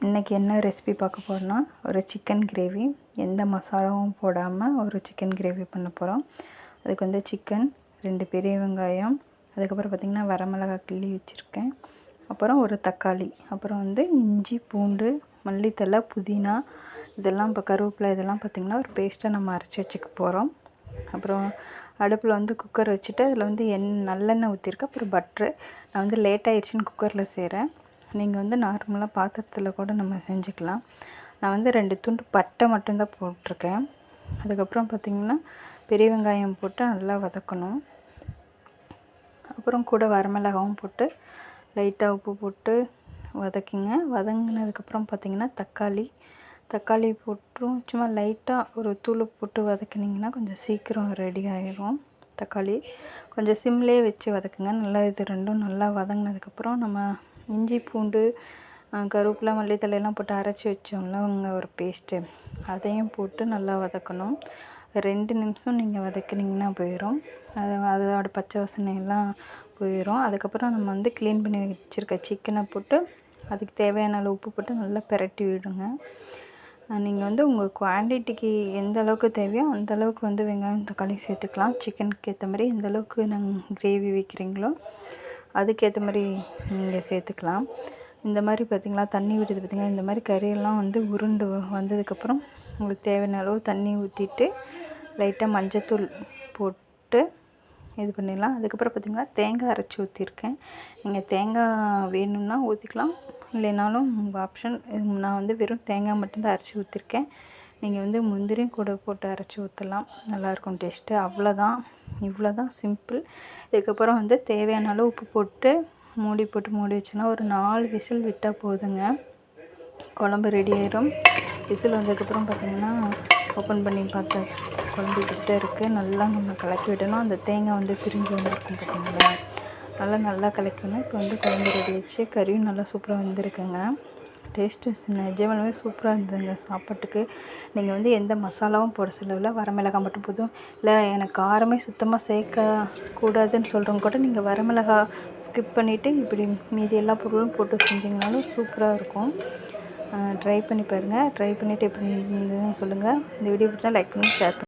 இன்றைக்கி என்ன ரெசிபி பார்க்க போகிறோன்னா ஒரு சிக்கன் கிரேவி, எந்த மசாலாவும் போடாமல் ஒரு சிக்கன் கிரேவி பண்ண போகிறோம். அதுக்கு வந்து சிக்கன், 2 பெரிய வெங்காயம், அதுக்கப்புறம் பார்த்திங்கன்னா வரமிளகாய் கிள்ளி வச்சுருக்கேன், அப்புறம் ஒரு தக்காளி, அப்புறம் வந்து இஞ்சி, பூண்டு, மல்லித்தழை, புதினா, இதெல்லாம் இப்போ கருவேப்பிலை, இதெல்லாம் பார்த்திங்கன்னா ஒரு பேஸ்ட்டாக நம்ம அரைச்சி வச்சுக்க போகிறோம். அப்புறம் அடுப்பில் வந்து குக்கர் வச்சுட்டு அதில் வந்து நல்லெண்ணெய் ஊற்றிருக்கேன், அப்புறம் பட்ரு. நான் வந்து லேட் ஆகிடுச்சின்னு குக்கரில் செய்கிறேன். நீங்கள் வந்து நார்மலாக பாத்திரத்தில் கூட நம்ம செஞ்சுக்கலாம். நான் வந்து 2 துண்டு பட்டை மட்டும்தான் போட்டிருக்கேன். அதுக்கப்புறம் பார்த்திங்கன்னா பெரிய வெங்காயம் போட்டு நல்லா வதக்கணும். அப்புறம் கூட வரமிளகாவும் போட்டு லைட்டாக உப்பு போட்டு வதக்கிங்க. வதங்கினதுக்கப்புறம் பார்த்திங்கன்னா தக்காளி போட்டும் சும்மா லைட்டாக ஒரு தூள் போட்டு வதக்கினிங்கன்னா கொஞ்சம் சீக்கிரம் ரெடி ஆயிரும். தக்காளி கொஞ்சம் சிம்லேயே வச்சு வதக்குங்க. நல்லா இது ரெண்டும் நல்லா வதங்கினதுக்கப்புறம் நம்ம இஞ்சி, பூண்டு, கருவேப்பிலை, மல்லித்தழையெல்லாம் போட்டு அரைச்சி வச்சோம்ல ஒரு பேஸ்ட்டு, அதையும் போட்டு நல்லா வதக்கணும். 2 நிமிஷம் நீங்கள் வதக்கினிங்கன்னா போயிடும். அதோட பச்சை வாசனையெல்லாம் போயிடும். அதுக்கப்புறம் நம்ம வந்து க்ளீன் பண்ணி வச்சுருக்க சிக்கனை போட்டு அதுக்கு தேவையான அளவு உப்பு போட்டு நல்லா பிரட்டி விடுங்க. நீங்கள் வந்து உங்கள் குவான்டிட்டிக்கு எந்த அளவுக்கு தேவையோ அந்த அளவுக்கு வந்து வெங்காயம், தக்காளி சேர்த்துக்கலாம். சிக்கனுக்கு ஏற்ற மாதிரி எந்த அளவுக்கு நாங்கள் கிரேவி வைக்கிறீங்களோ அதுக்கேற்ற மாதிரி நீங்கள் சேர்த்துக்கலாம். இந்த மாதிரி பார்த்திங்களா தண்ணி விடுது பார்த்திங்களா, இந்த மாதிரி கறியெல்லாம் வந்து உருண்டு வந்ததுக்கப்புறம் உங்களுக்கு தேவையான அளவு தண்ணி ஊற்றிட்டு லைட்டாக மஞ்சத்தூள் போட்டு இது பண்ணிடலாம். அதுக்கப்புறம் பார்த்திங்கன்னா தேங்காய் அரைச்சி ஊற்றிருக்கேன். நீங்கள் தேங்காய் வேணும்னா ஊற்றிக்கலாம், இல்லைனாலும் உங்கள் ஆப்ஷன். நான் வந்து வெறும் தேங்காய் மட்டும்தான் அரைச்சி ஊற்றிருக்கேன். நீங்கள் வந்து முந்திரியும் கூட போட்டு அரைச்சி ஊற்றலாம், நல்லாயிருக்கும் டேஸ்ட்டு. அவ்வளோதான், இவ்வளோ தான் சிம்பிள். இதுக்கப்புறம் வந்து தேவையான அளவு உப்பு போட்டு மூடி வச்சோன்னா ஒரு 4 விசில் விட்டால் போதுங்க, குழம்பு ரெடி ஆயிடும். விசில் வந்ததுக்கப்புறம் பார்த்திங்கன்னா ஓப்பன் பண்ணி பார்த்தா குழம்பு கிட்ட இருக்குது. நல்லா நம்ம கலக்கி விடணும். அந்த தேங்காய் வந்து பிரிஞ்சு வந்துருக்கும் பார்த்திங்களா, நல்லா கலக்கணும். இப்போ வந்து குழம்பு ரெடி ஆயிடுச்சு. கறியும் நல்லா சூப்பராக வந்துருக்குங்க. டேஸ்ட்டு நிஜமாலுமே சூப்பராக இருந்ததுங்க சாப்பாட்டுக்கு. நீங்கள் வந்து எந்த மசாலாவும் போட சொல்லல, வரமிளகாய் மட்டும் போதும். இல்லை எனக்கு காரமே சுத்தமாக சேர்க்கக்கூடாதுன்னு சொல்கிறவங்க கூட நீங்கள் வரமிளகாய் ஸ்கிப் பண்ணிவிட்டு இப்படி மீதி எல்லா பொருளும் போட்டு செஞ்சிங்கனாலும் சூப்பராக இருக்கும். ட்ரை பண்ணி பாருங்கள். ட்ரை பண்ணிவிட்டு எப்படி இருந்ததுன்னு சொல்லுங்கள். இந்த வீடியோ பிடிச்சா லைக் பண்ணி ஷேர் பண்ணுங்கள்.